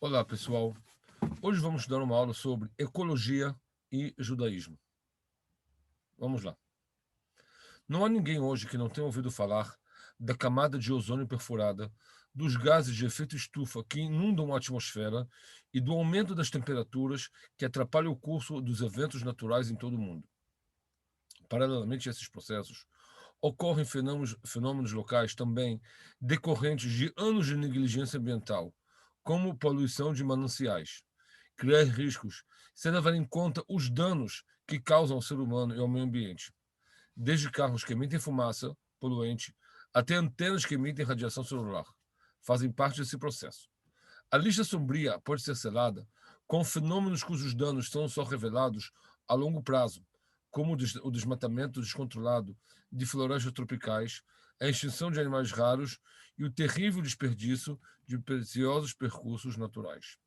Olá, pessoal. Hoje vamos dar uma aula sobre ecologia e judaísmo. Vamos lá. Não há ninguém hoje que não tenha ouvido falar da camada de ozônio perfurada, dos gases de efeito estufa que inundam a atmosfera e do aumento das temperaturas que atrapalham o curso dos eventos naturais em todo o mundo. Paralelamente a esses processos, ocorrem fenômenos locais também decorrentes de anos de negligência ambiental, como poluição de mananciais, criar riscos sem levar em conta os danos que causam ao ser humano e ao meio ambiente, desde carros que emitem fumaça poluente até antenas que emitem radiação celular, fazem parte desse processo. A lista sombria pode ser selada com fenômenos cujos danos são só revelados a longo prazo, como o desmatamento descontrolado de florestas tropicais, a extinção de animais raros e o terrível desperdício de preciosos percursos naturais.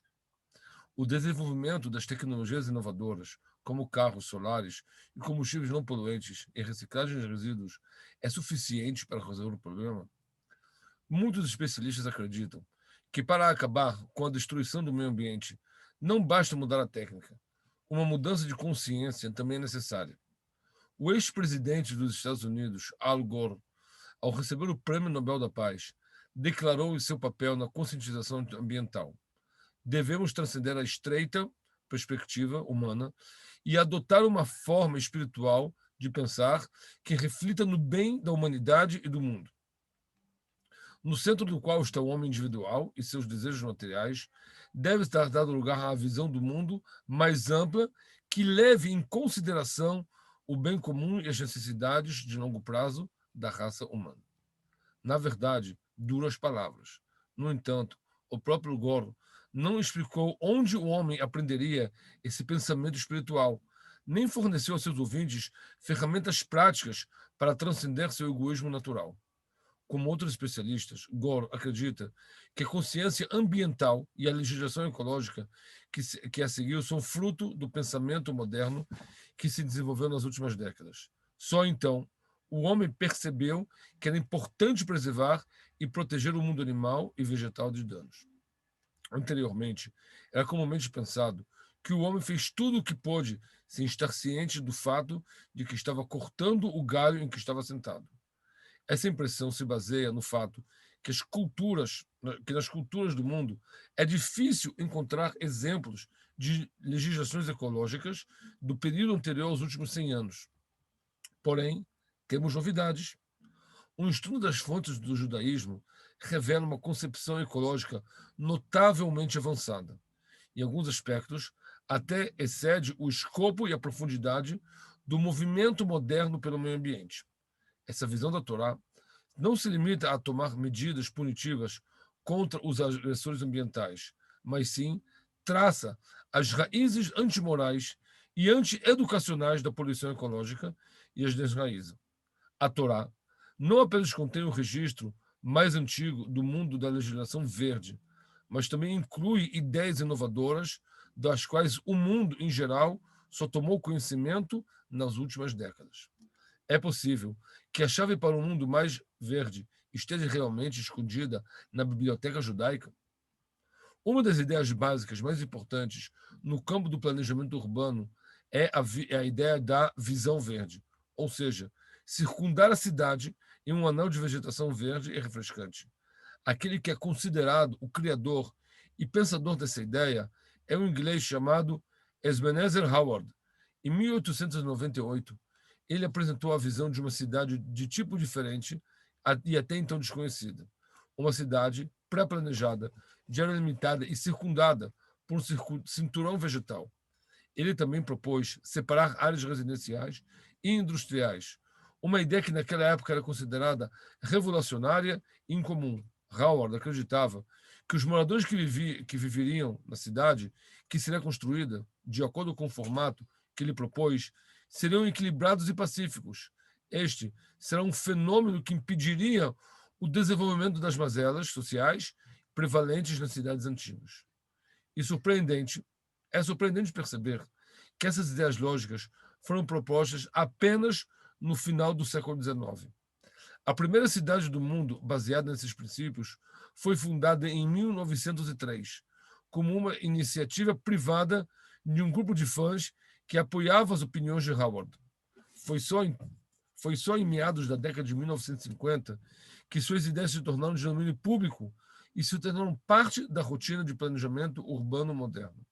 O desenvolvimento das tecnologias inovadoras, como carros solares e combustíveis não poluentes e reciclagem de resíduos, é suficiente para resolver o problema? Muitos especialistas acreditam que, para acabar com a destruição do meio ambiente, não basta mudar a técnica. Uma mudança de consciência também é necessária. O ex-presidente dos Estados Unidos, Al Gore, ao receber o Prêmio Nobel da Paz, declarou em seu papel na conscientização ambiental: devemos transcender a estreita perspectiva humana e adotar uma forma espiritual de pensar que reflita no bem da humanidade e do mundo. No centro do qual está o homem individual e seus desejos materiais, deve estar dado lugar à visão do mundo mais ampla que leve em consideração o bem comum e as necessidades de longo prazo da raça humana. Na verdade, duras palavras. No entanto, o próprio Gore não explicou onde o homem aprenderia esse pensamento espiritual, nem forneceu aos seus ouvintes ferramentas práticas para transcender seu egoísmo natural. Como outros especialistas, Gore acredita que a consciência ambiental e a legislação ecológica que a seguiu são fruto do pensamento moderno que se desenvolveu nas últimas décadas. Só então, o homem percebeu que era importante preservar e proteger o mundo animal e vegetal de danos. Anteriormente, era comumente pensado que o homem fez tudo o que pôde sem estar ciente do fato de que estava cortando o galho em que estava sentado. Essa impressão se baseia no fato que nas culturas do mundo é difícil encontrar exemplos de legislações ecológicas do período anterior aos últimos 100 anos. Porém, temos novidades. Um estudo das fontes do judaísmo revela uma concepção ecológica notavelmente avançada. Em alguns aspectos, até excede o escopo e a profundidade do movimento moderno pelo meio ambiente. Essa visão da Torá não se limita a tomar medidas punitivas contra os agressores ambientais, mas sim traça as raízes antimorais e anti-educacionais da poluição ecológica e as desraiza. A Torá não apenas contém o registro mais antigo do mundo da legislação verde, mas também inclui ideias inovadoras das quais o mundo, em geral, só tomou conhecimento nas últimas décadas. É possível que a chave para um mundo mais verde esteja realmente escondida na biblioteca judaica? Uma das ideias básicas mais importantes no campo do planejamento urbano é a ideia da visão verde, ou seja, circundar a cidade em um anel de vegetação verde e refrescante. Aquele que é considerado o criador e pensador dessa ideia é um inglês chamado Ebenezer Howard. Em 1898, ele apresentou a visão de uma cidade de tipo diferente e até então desconhecida. Uma cidade pré-planejada, de área limitada e circundada por um cinturão vegetal. Ele também propôs separar áreas residenciais e industriais, uma ideia que naquela época era considerada revolucionária e incomum. Howard acreditava que os moradores que viveriam na cidade, que seria construída de acordo com o formato que ele propôs, seriam equilibrados e pacíficos. Este será um fenômeno que impediria o desenvolvimento das mazelas sociais prevalentes nas cidades antigas. E é surpreendente perceber que essas ideias lógicas foram propostas apenas no final do século XIX. A primeira cidade do mundo baseada nesses princípios foi fundada em 1903, como uma iniciativa privada de um grupo de fãs que apoiava as opiniões de Howard. Foi só em meados da década de 1950 que suas ideias se tornaram de domínio público e se tornaram parte da rotina de planejamento urbano moderno.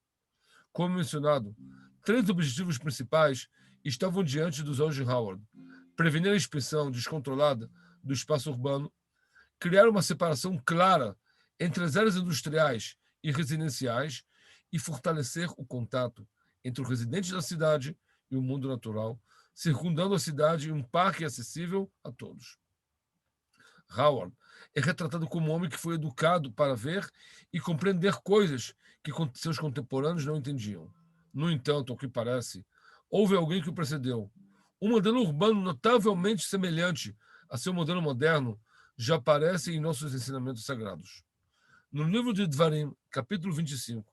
Como mencionado, 3 objetivos principais estavam diante dos olhos de Howard: prevenir a expansão descontrolada do espaço urbano, criar uma separação clara entre as áreas industriais e residenciais e fortalecer o contato entre os residentes da cidade e o mundo natural, circundando a cidade em um parque acessível a todos. Howard é retratado como um homem que foi educado para ver e compreender coisas que seus contemporâneos não entendiam. No entanto, ao que parece, houve alguém que o precedeu. Um modelo urbano notavelmente semelhante a seu modelo moderno já aparece em nossos ensinamentos sagrados. No livro de Dvarim, capítulo 25,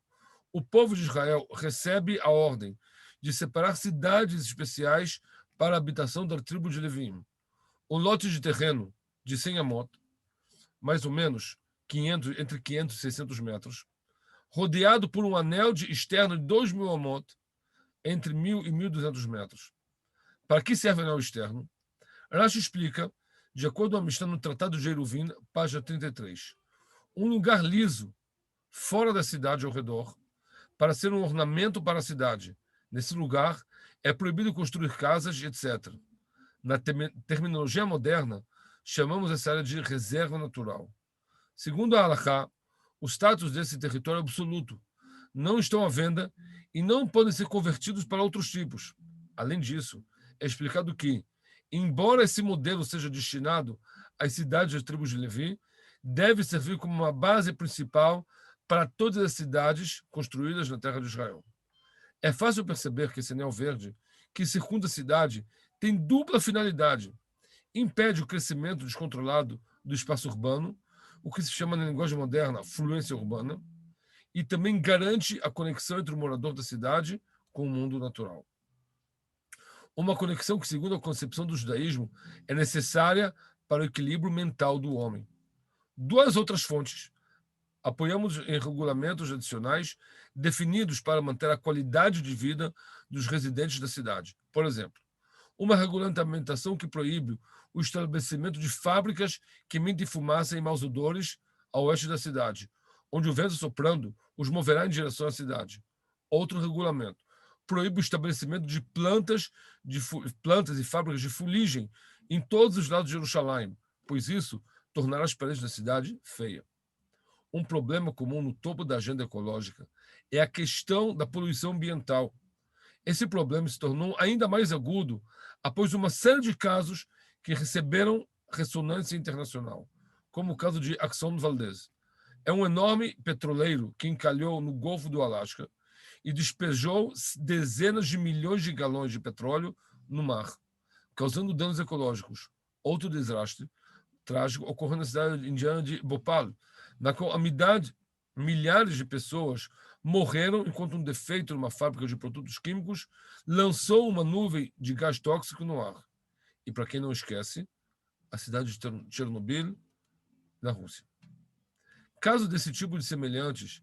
o povo de Israel recebe a ordem de separar cidades especiais para a habitação da tribo de Levim. Um lote de terreno de 100 amot, mais ou menos entre 500 e 600 metros, rodeado por um anel externo de 2.000 amot, entre 1.000 e 1.200 metros. Para que serve o anel externo? Rashi explica, de acordo com a Mishnah no Tratado de Eruvin, página 33, um lugar liso, fora da cidade ao redor, para ser um ornamento para a cidade. Nesse lugar, é proibido construir casas, etc. Na terminologia moderna, chamamos essa área de reserva natural. Segundo a Halakha, o status desse território é absoluto. Não estão à venda e não podem ser convertidos para outros tipos. Além disso, é explicado que, embora esse modelo seja destinado às cidades das tribos de Levi, deve servir como uma base principal para todas as cidades construídas na terra de Israel. É fácil perceber que esse anel verde, que circunda a cidade, tem dupla finalidade. Impede o crescimento descontrolado do espaço urbano, o que se chama na linguagem moderna fluência urbana, e também garante a conexão entre o morador da cidade com o mundo natural. Uma conexão que, segundo a concepção do judaísmo, é necessária para o equilíbrio mental do homem. 2 outras fontes. Apoiamos em regulamentos adicionais definidos para manter a qualidade de vida dos residentes da cidade. Por exemplo, uma regulamentação que proíbe o estabelecimento de fábricas que emitem fumaça e maus odores ao oeste da cidade, onde o vento soprando os moverá em direção à cidade. Outro regulamento proíbe o estabelecimento de plantas e fábricas de fuligem em todos os lados de Jerusalém, pois isso tornará as paredes da cidade feia. Um problema comum no topo da agenda ecológica é a questão da poluição ambiental. Esse problema se tornou ainda mais agudo após uma série de casos que receberam ressonância internacional, como o caso de Exxon Valdez. É um enorme petroleiro que encalhou no Golfo do Alasca e despejou dezenas de milhões de galões de petróleo no mar, causando danos ecológicos. Outro desastre trágico ocorreu na cidade indiana de Bhopal, na qual milhares de pessoas morreram enquanto um defeito numa fábrica de produtos químicos lançou uma nuvem de gás tóxico no ar. E, para quem não esquece, a cidade de Chernobyl, na Rússia. Casos desse tipo de semelhantes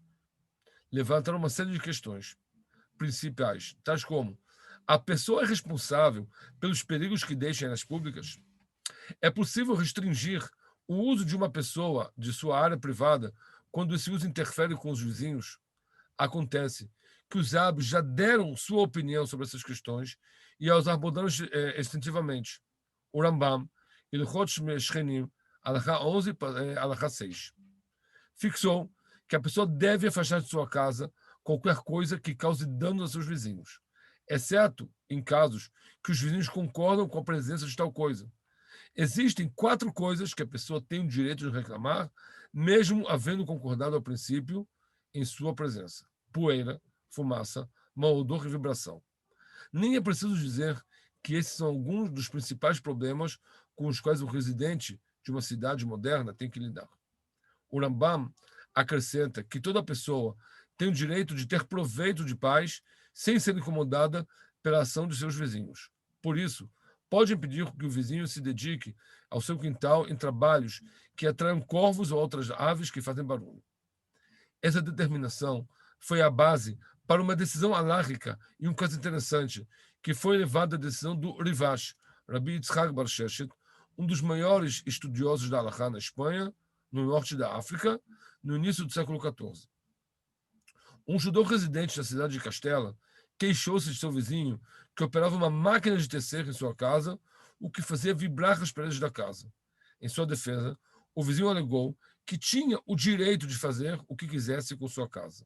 levantaram uma série de questões principais, tais como: a pessoa é responsável pelos perigos que deixa em áreas públicas? É possível restringir o uso de uma pessoa de sua área privada quando esse uso interfere com os vizinhos? Acontece que os árabes já deram sua opinião sobre essas questões e as abordaram extensivamente. O Rambam, Ilchot Shchenim, Halakha 11, Halakha 6, fixou que a pessoa deve afastar de sua casa qualquer coisa que cause danos a seus vizinhos, exceto em casos que os vizinhos concordam com a presença de tal coisa. Existem 4 coisas que a pessoa tem o direito de reclamar, mesmo havendo concordado ao princípio em sua presença: poeira, fumaça, mau odor e vibração. Nem é preciso dizer que esses são alguns dos principais problemas com os quais o residente de uma cidade moderna tem que lidar. O Rambam acrescenta que toda pessoa tem o direito de ter proveito de paz sem ser incomodada pela ação de seus vizinhos. Por isso, pode impedir que o vizinho se dedique ao seu quintal em trabalhos que atraiam corvos ou outras aves que fazem barulho. Essa determinação foi a base para uma decisão alárrica e um caso interessante, que foi levada a decisão do Rivash, Rabbi Yitzhak Bar Sheshet, um dos maiores estudiosos da Halakha na Espanha, no norte da África, no início do século XIV. Um judeu residente da cidade de Castela queixou-se de seu vizinho que operava uma máquina de tecer em sua casa, o que fazia vibrar as paredes da casa. Em sua defesa, o vizinho alegou que tinha o direito de fazer o que quisesse com sua casa.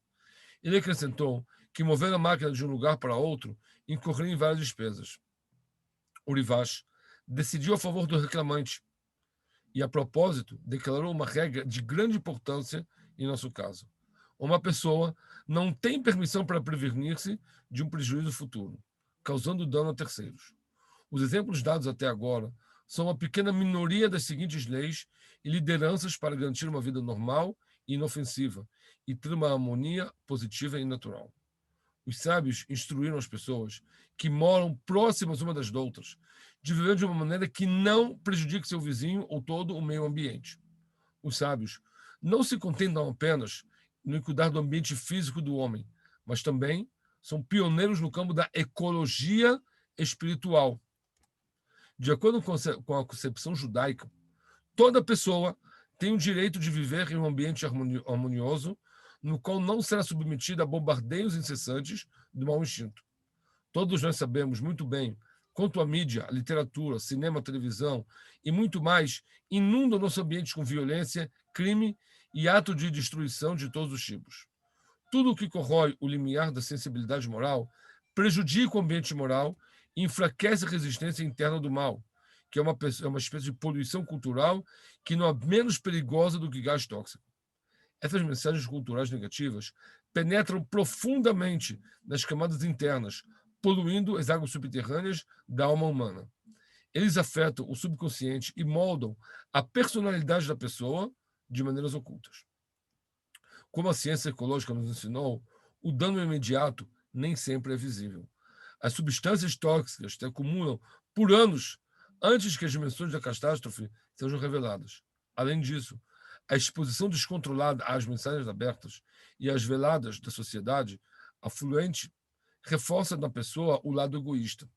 Ele acrescentou que mover a máquina de um lugar para outro incorreria em várias despesas. O Rivash decidiu a favor do reclamante e, a propósito, declarou uma regra de grande importância em nosso caso. Uma pessoa não tem permissão para prevenir-se de um prejuízo futuro, causando dano a terceiros. Os exemplos dados até agora são uma pequena minoria das seguintes leis e lideranças para garantir uma vida normal e inofensiva e ter uma harmonia positiva e natural. Os sábios instruíram as pessoas que moram próximas umas das outras de viver de uma maneira que não prejudique seu vizinho ou todo o meio ambiente. Os sábios não se contentam apenas no cuidar do ambiente físico do homem, mas também são pioneiros no campo da ecologia espiritual. De acordo com a concepção judaica, toda pessoa tem o direito de viver em um ambiente harmonioso, no qual não será submetida a bombardeios incessantes do mau instinto. Todos nós sabemos muito bem quanto a mídia, a literatura, cinema, televisão e muito mais inundam nosso ambiente com violência, crime e ato de destruição de todos os tipos. Tudo o que corrói o limiar da sensibilidade moral prejudica o ambiente moral e enfraquece a resistência interna do mal, que é uma espécie de poluição cultural que não é menos perigosa do que gás tóxico. Essas mensagens culturais negativas penetram profundamente nas camadas internas, poluindo as águas subterrâneas da alma humana. Eles afetam o subconsciente e moldam a personalidade da pessoa de maneiras ocultas. Como a ciência ecológica nos ensinou, o dano imediato nem sempre é visível. As substâncias tóxicas se acumulam por anos antes que as dimensões da catástrofe sejam reveladas. Além disso, a exposição descontrolada às mensagens abertas e às veladas da sociedade afluente reforça na pessoa o lado egoísta,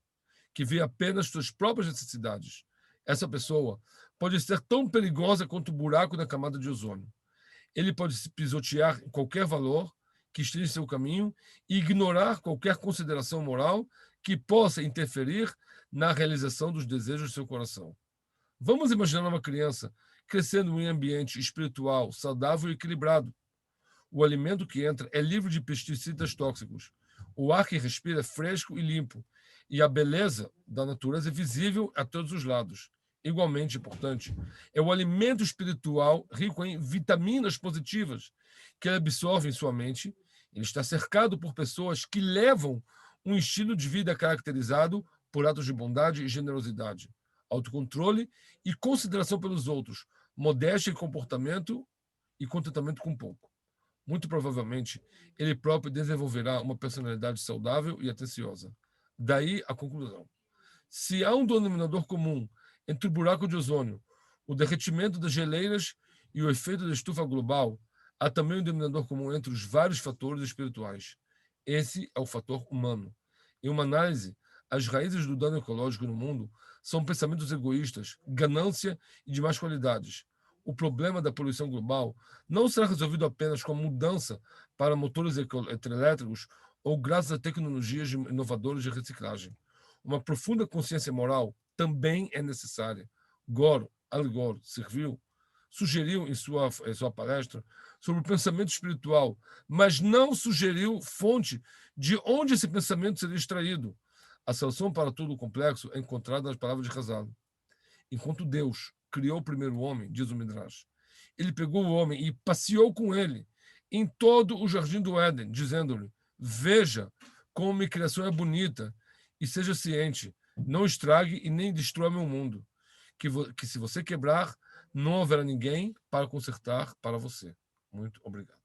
que vê apenas suas próprias necessidades. Essa pessoa pode ser tão perigosa quanto o buraco na camada de ozônio. Ele pode se pisotear em qualquer valor que esteja em seu caminho e ignorar qualquer consideração moral que possa interferir na realização dos desejos do seu coração. Vamos imaginar uma criança crescendo em um ambiente espiritual, saudável e equilibrado. O alimento que entra é livre de pesticidas tóxicos. O ar que respira é fresco e limpo. E a beleza da natureza é visível a todos os lados. Igualmente importante é o alimento espiritual rico em vitaminas positivas que ele absorve em sua mente. Ele está cercado por pessoas que levam um estilo de vida caracterizado por atos de bondade e generosidade, autocontrole e consideração pelos outros, modéstia em comportamento e contentamento com pouco. Muito provavelmente, ele próprio desenvolverá uma personalidade saudável e atenciosa. Daí a conclusão. Se há um denominador comum entre o buraco de ozônio, o derretimento das geleiras e o efeito da estufa global, há também um denominador comum entre os vários fatores espirituais. Esse é o fator humano. Em uma análise, as raízes do dano ecológico no mundo são pensamentos egoístas, ganância e de más qualidades. O problema da poluição global não será resolvido apenas com a mudança para motores elétricos ou graças a tecnologias inovadoras de reciclagem. Uma profunda consciência moral também é necessária. Al Gore sugeriu em sua palestra sobre o pensamento espiritual, mas não sugeriu fonte de onde esse pensamento seria extraído. A solução para todo o complexo é encontrada nas palavras de Hazal. Enquanto Deus criou o primeiro homem, diz o Midrash, ele pegou o homem e passeou com ele em todo o jardim do Éden, dizendo-lhe: veja como minha criação é bonita e seja ciente, não estrague e nem destrua meu mundo, que se você quebrar, não haverá ninguém para consertar para você. Muito obrigado.